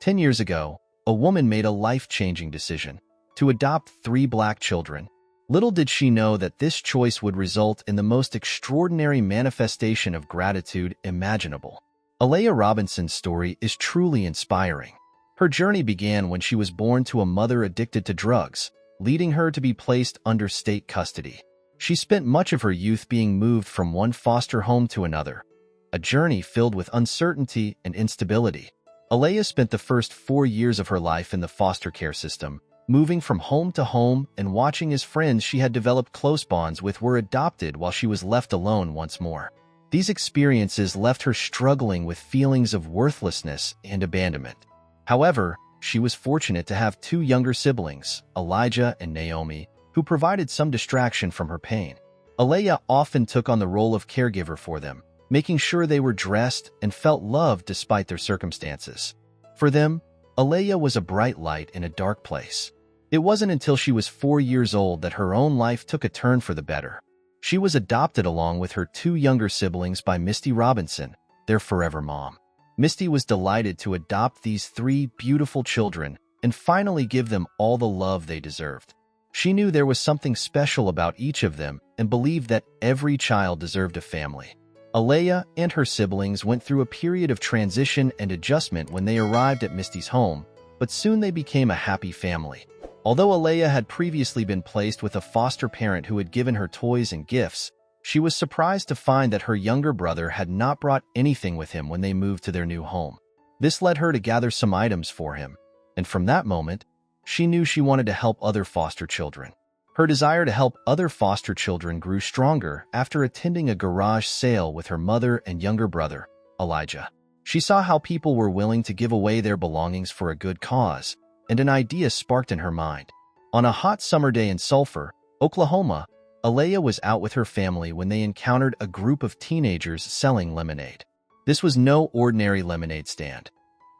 10 years ago, a woman made a life-changing decision to adopt 3 black children. Little did she know that this choice would result in the most extraordinary manifestation of gratitude imaginable. Alea Robinson's story is truly inspiring. Her journey began when she was born to a mother addicted to drugs, leading her to be placed under state custody. She spent much of her youth being moved from one foster home to another, a journey filled with uncertainty and instability. Alea spent the first 4 years of her life in the foster care system, moving from home to home and watching as friends she had developed close bonds with were adopted while she was left alone once more. These experiences left her struggling with feelings of worthlessness and abandonment. However, she was fortunate to have 2 younger siblings, Elijah and Naomi, who provided some distraction from her pain. Alea often took on the role of caregiver for them, making sure they were dressed and felt loved despite their circumstances. For them, Alea was a bright light in a dark place. It wasn't until she was 4 years old that her own life took a turn for the better. She was adopted along with her 2 younger siblings by Misty Robinson, their forever mom. Misty was delighted to adopt these 3 beautiful children and finally give them all the love they deserved. She knew there was something special about each of them and believed that every child deserved a family. Alea and her siblings went through a period of transition and adjustment when they arrived at Misty's home, but soon they became a happy family. Although Alea had previously been placed with a foster parent who had given her toys and gifts, she was surprised to find that her younger brother had not brought anything with him when they moved to their new home. This led her to gather some items for him, and from that moment, she knew she wanted to help other foster children. Her desire to help other foster children grew stronger after attending a garage sale with her mother and younger brother, Elijah. She saw how people were willing to give away their belongings for a good cause, and an idea sparked in her mind. On a hot summer day in Sulphur, Oklahoma, Alea was out with her family when they encountered a group of teenagers selling lemonade. This was no ordinary lemonade stand.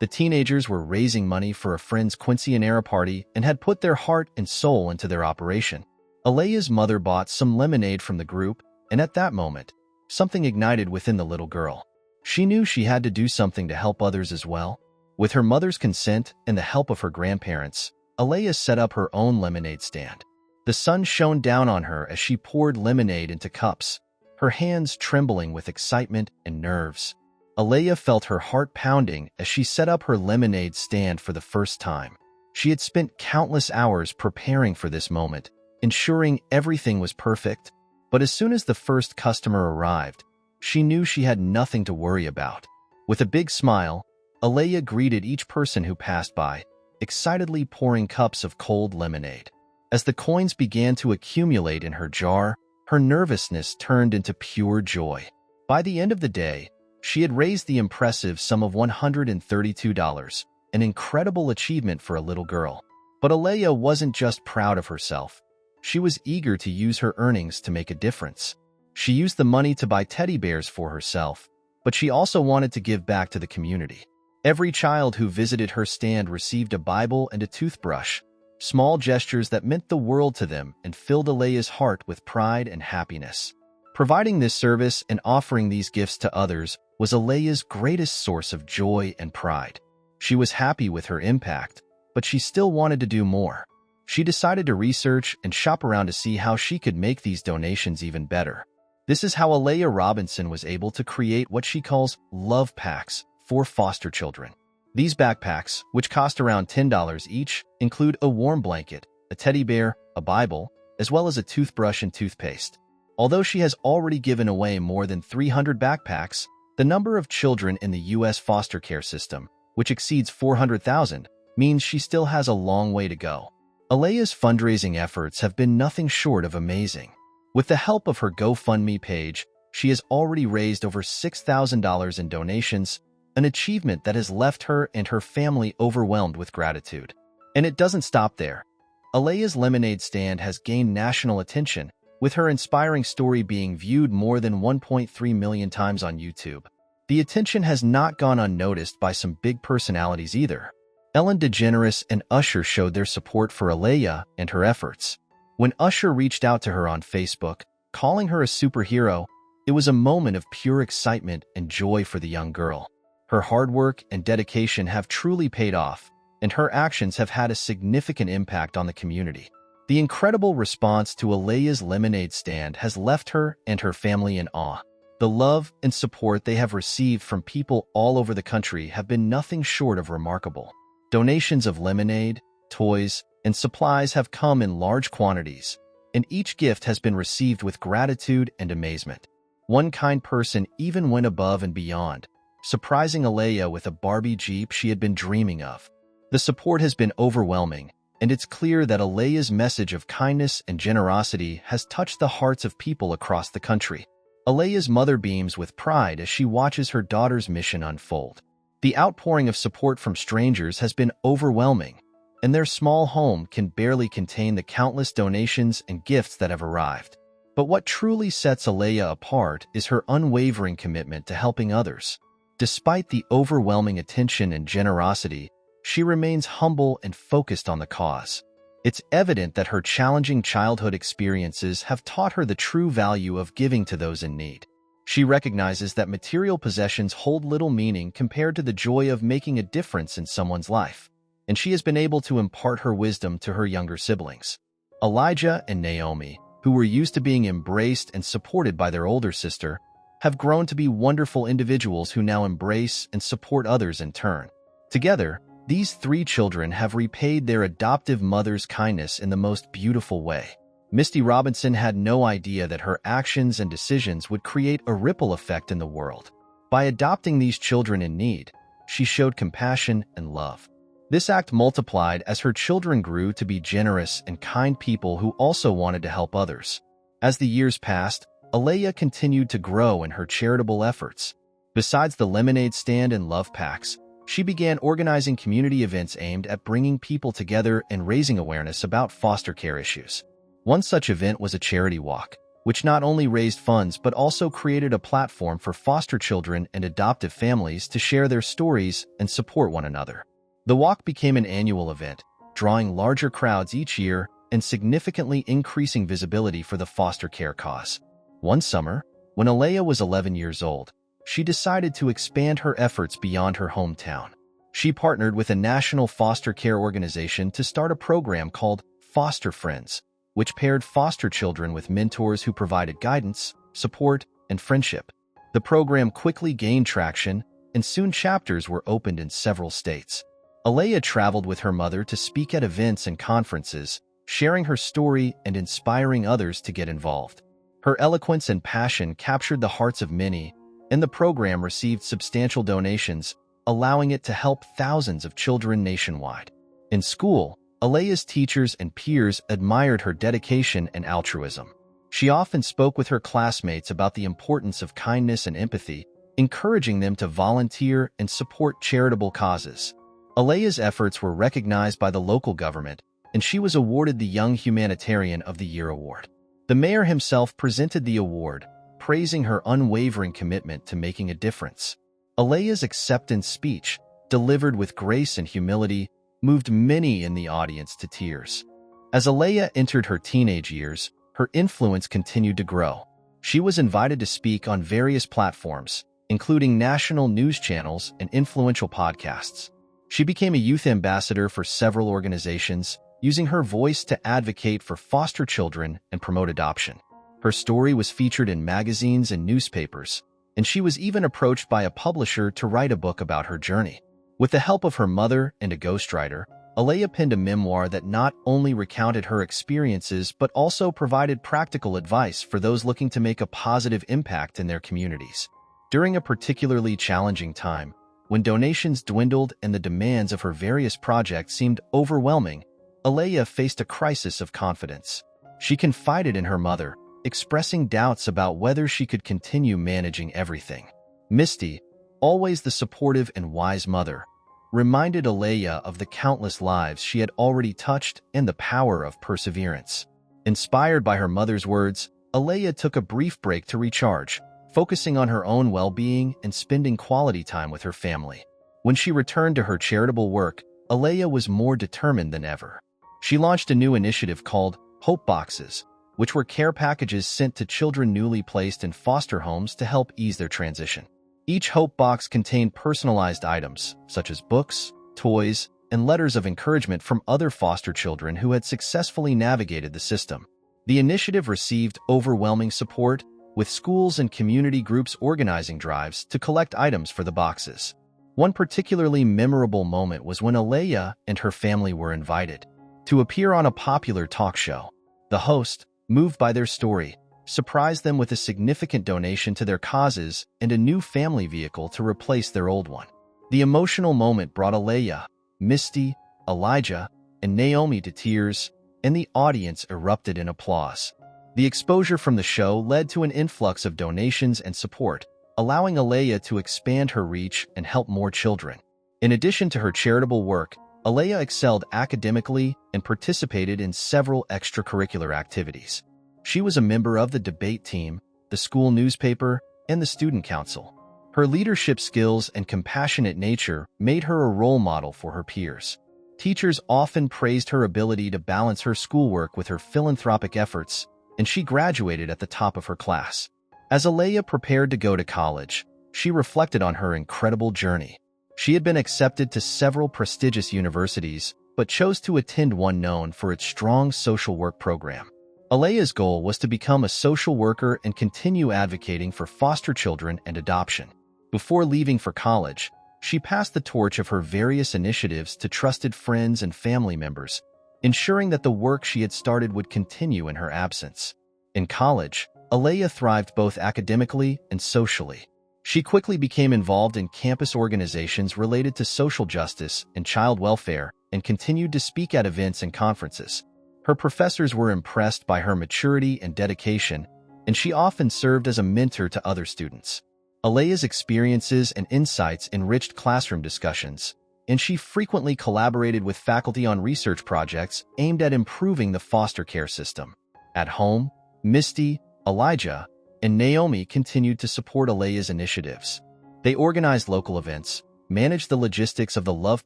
The teenagers were raising money for a friend's quinceañera party and had put their heart and soul into their operation. Alea's mother bought some lemonade from the group, and at that moment, something ignited within the little girl. She knew she had to do something to help others as well. With her mother's consent and the help of her grandparents, Alea set up her own lemonade stand. The sun shone down on her as she poured lemonade into cups, her hands trembling with excitement and nerves. Alea felt her heart pounding as she set up her lemonade stand for the first time. She had spent countless hours preparing for this moment, ensuring everything was perfect. But as soon as the first customer arrived, she knew she had nothing to worry about. With a big smile, Alea greeted each person who passed by, excitedly pouring cups of cold lemonade. As the coins began to accumulate in her jar, her nervousness turned into pure joy. By the end of the day, she had raised the impressive sum of $132, an incredible achievement for a little girl. But Alea wasn't just proud of herself. She was eager to use her earnings to make a difference. She used the money to buy teddy bears for herself, but she also wanted to give back to the community. Every child who visited her stand received a Bible and a toothbrush, small gestures that meant the world to them and filled Alea's heart with pride and happiness. Providing this service and offering these gifts to others was Alea's greatest source of joy and pride. She was happy with her impact, but she still wanted to do more. She decided to research and shop around to see how she could make these donations even better. This is how Alea Robinson was able to create what she calls love packs for foster children. These backpacks, which cost around $10 each, include a warm blanket, a teddy bear, a Bible, as well as a toothbrush and toothpaste. Although she has already given away more than 300 backpacks, the number of children in the U.S. foster care system, which exceeds 400,000, means she still has a long way to go. Alea's fundraising efforts have been nothing short of amazing. With the help of her GoFundMe page, she has already raised over $6,000 in donations, an achievement that has left her and her family overwhelmed with gratitude. And it doesn't stop there. Alea's lemonade stand has gained national attention, with her inspiring story being viewed more than 1.3 million times on YouTube. The attention has not gone unnoticed by some big personalities either. Ellen DeGeneres and Usher showed their support for Alea and her efforts. When Usher reached out to her on Facebook, calling her a superhero, it was a moment of pure excitement and joy for the young girl. Her hard work and dedication have truly paid off, and her actions have had a significant impact on the community. The incredible response to Aleya's lemonade stand has left her and her family in awe. The love and support they have received from people all over the country have been nothing short of remarkable. Donations of lemonade, toys, and supplies have come in large quantities, and each gift has been received with gratitude and amazement. One kind person even went above and beyond, surprising Aleya with a Barbie Jeep she had been dreaming of. The support has been overwhelming, and it's clear that Aleya's message of kindness and generosity has touched the hearts of people across the country. Aleya's mother beams with pride as she watches her daughter's mission unfold. The outpouring of support from strangers has been overwhelming, and their small home can barely contain the countless donations and gifts that have arrived. But what truly sets Aleya apart is her unwavering commitment to helping others. Despite the overwhelming attention and generosity, she remains humble and focused on the cause. It's evident that her challenging childhood experiences have taught her the true value of giving to those in need. She recognizes that material possessions hold little meaning compared to the joy of making a difference in someone's life, and she has been able to impart her wisdom to her younger siblings. Elijah and Naomi, who were used to being embraced and supported by their older sister, have grown to be wonderful individuals who now embrace and support others in turn. Together, these three children have repaid their adoptive mother's kindness in the most beautiful way. Misty Robinson had no idea that her actions and decisions would create a ripple effect in the world. By adopting these children in need, she showed compassion and love. This act multiplied as her children grew to be generous and kind people who also wanted to help others. As the years passed, Aleya continued to grow in her charitable efforts. Besides the lemonade stand and love packs, she began organizing community events aimed at bringing people together and raising awareness about foster care issues. One such event was a charity walk, which not only raised funds but also created a platform for foster children and adoptive families to share their stories and support one another. The walk became an annual event, drawing larger crowds each year and significantly increasing visibility for the foster care cause. One summer, when Aleya was 11 years old, she decided to expand her efforts beyond her hometown. She partnered with a national foster care organization to start a program called Foster Friends, which paired foster children with mentors who provided guidance, support, and friendship. The program quickly gained traction, and soon chapters were opened in several states. Aleya traveled with her mother to speak at events and conferences, sharing her story and inspiring others to get involved. Her eloquence and passion captured the hearts of many, and the program received substantial donations, allowing it to help thousands of children nationwide. In school, Aleya's teachers and peers admired her dedication and altruism. She often spoke with her classmates about the importance of kindness and empathy, encouraging them to volunteer and support charitable causes. Aleya's efforts were recognized by the local government, and she was awarded the Young Humanitarian of the Year award. The mayor himself presented the award, praising her unwavering commitment to making a difference. Aleya's acceptance speech, delivered with grace and humility, moved many in the audience to tears. As Aleya entered her teenage years, her influence continued to grow. She was invited to speak on various platforms, including national news channels and influential podcasts. She became a youth ambassador for several organizations, using her voice to advocate for foster children and promote adoption. Her story was featured in magazines and newspapers, and she was even approached by a publisher to write a book about her journey. With the help of her mother and a ghostwriter, Aleya penned a memoir that not only recounted her experiences but also provided practical advice for those looking to make a positive impact in their communities. During a particularly challenging time, when donations dwindled and the demands of her various projects seemed overwhelming, Aleya faced a crisis of confidence. She confided in her mother, expressing doubts about whether she could continue managing everything. Misty, always the supportive and wise mother, reminded Aleya of the countless lives she had already touched and the power of perseverance. Inspired by her mother's words, Aleya took a brief break to recharge, focusing on her own well-being and spending quality time with her family. When she returned to her charitable work, Aleya was more determined than ever. She launched a new initiative called Hope Boxes, which were care packages sent to children newly placed in foster homes to help ease their transition. Each Hope box contained personalized items, such as books, toys, and letters of encouragement from other foster children who had successfully navigated the system. The initiative received overwhelming support, with schools and community groups organizing drives to collect items for the boxes. One particularly memorable moment was when Alea and her family were invited to appear on a popular talk show. The host, moved by their story, surprised them with a significant donation to their causes and a new family vehicle to replace their old one. The emotional moment brought Alea, Misty, Elijah, and Naomi to tears, and the audience erupted in applause. The exposure from the show led to an influx of donations and support, allowing Alea to expand her reach and help more children. In addition to her charitable work, Alea excelled academically and participated in several extracurricular activities. She was a member of the debate team, the school newspaper, and the student council. Her leadership skills and compassionate nature made her a role model for her peers. Teachers often praised her ability to balance her schoolwork with her philanthropic efforts, and she graduated at the top of her class. As Alea prepared to go to college, she reflected on her incredible journey. She had been accepted to several prestigious universities, but chose to attend one known for its strong social work program. Alea's goal was to become a social worker and continue advocating for foster children and adoption. Before leaving for college, she passed the torch of her various initiatives to trusted friends and family members, ensuring that the work she had started would continue in her absence. In college, Alea thrived both academically and socially. She quickly became involved in campus organizations related to social justice and child welfare and continued to speak at events and conferences. Her professors were impressed by her maturity and dedication, and she often served as a mentor to other students. Alea's experiences and insights enriched classroom discussions, and she frequently collaborated with faculty on research projects aimed at improving the foster care system. At home, Misty, Elijah, and Naomi continued to support Alea's initiatives. They organized local events, managed the logistics of the love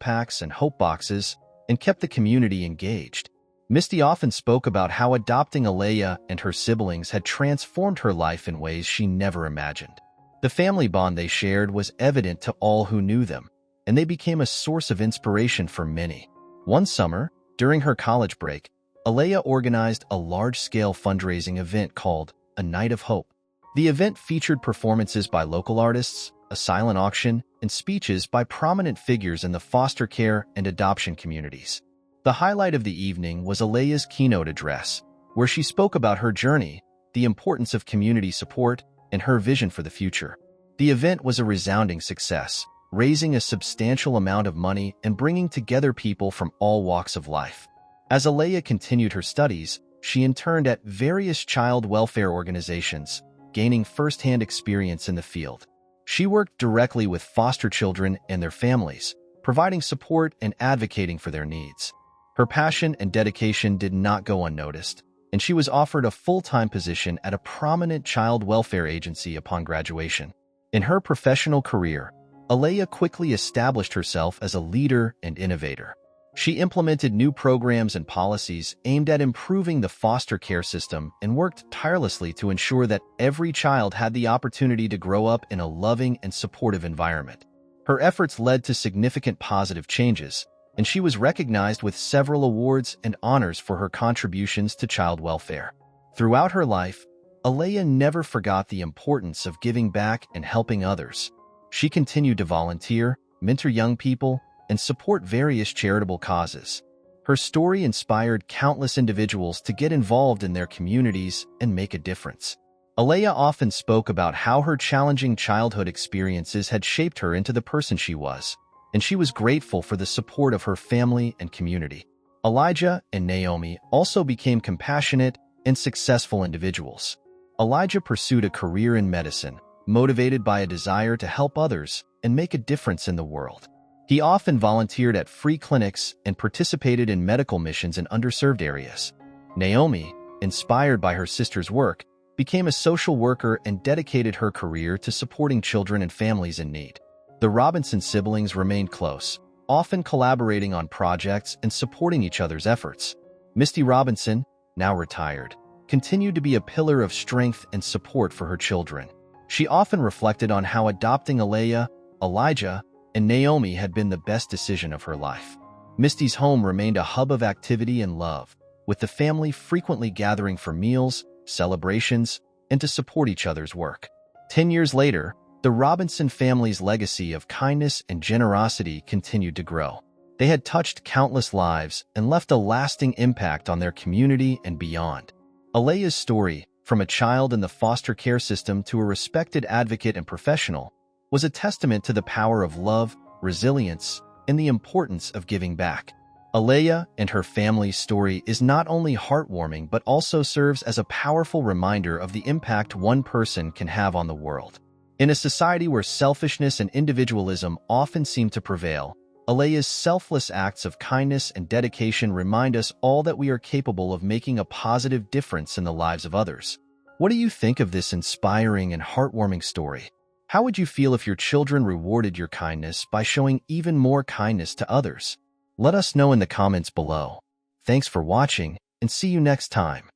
packs and hope boxes, and kept the community engaged. Misty often spoke about how adopting Alea and her siblings had transformed her life in ways she never imagined. The family bond they shared was evident to all who knew them, and they became a source of inspiration for many. One summer, during her college break, Alea organized a large-scale fundraising event called A Night of Hope. The event featured performances by local artists, a silent auction, and speeches by prominent figures in the foster care and adoption communities. The highlight of the evening was Alea's keynote address, where she spoke about her journey, the importance of community support, and her vision for the future. The event was a resounding success, raising a substantial amount of money and bringing together people from all walks of life. As Alea continued her studies, she interned at various child welfare organizations, gaining first-hand experience in the field. She worked directly with foster children and their families, providing support and advocating for their needs. Her passion and dedication did not go unnoticed, and she was offered a full-time position at a prominent child welfare agency upon graduation. In her professional career, Alea quickly established herself as a leader and innovator. She implemented new programs and policies aimed at improving the foster care system and worked tirelessly to ensure that every child had the opportunity to grow up in a loving and supportive environment. Her efforts led to significant positive changes, and she was recognized with several awards and honors for her contributions to child welfare. Throughout her life, Alea never forgot the importance of giving back and helping others. She continued to volunteer, mentor young people, and support various charitable causes. Her story inspired countless individuals to get involved in their communities and make a difference. Alea often spoke about how her challenging childhood experiences had shaped her into the person she was, and she was grateful for the support of her family and community. Elijah and Naomi also became compassionate and successful individuals. Elijah pursued a career in medicine, motivated by a desire to help others and make a difference in the world. He often volunteered at free clinics and participated in medical missions in underserved areas. Naomi, inspired by her sister's work, became a social worker and dedicated her career to supporting children and families in need. The Robinson siblings remained close, often collaborating on projects and supporting each other's efforts. Misty Robinson, now retired, continued to be a pillar of strength and support for her children. She often reflected on how adopting Alea, Elijah, and Naomi had been the best decision of her life. Misty's home remained a hub of activity and love, with the family frequently gathering for meals, celebrations, and to support each other's work. 10 years later, the Robinson family's legacy of kindness and generosity continued to grow. They had touched countless lives and left a lasting impact on their community and beyond. Alea's story, from a child in the foster care system to a respected advocate and professional, was a testament to the power of love, resilience, and the importance of giving back. Alea and her family's story is not only heartwarming but also serves as a powerful reminder of the impact one person can have on the world. In a society where selfishness and individualism often seem to prevail, Alea's selfless acts of kindness and dedication remind us all that we are capable of making a positive difference in the lives of others. What do you think of this inspiring and heartwarming story? How would you feel if your children rewarded your kindness by showing even more kindness to others? Let us know in the comments below. Thanks for watching, and see you next time.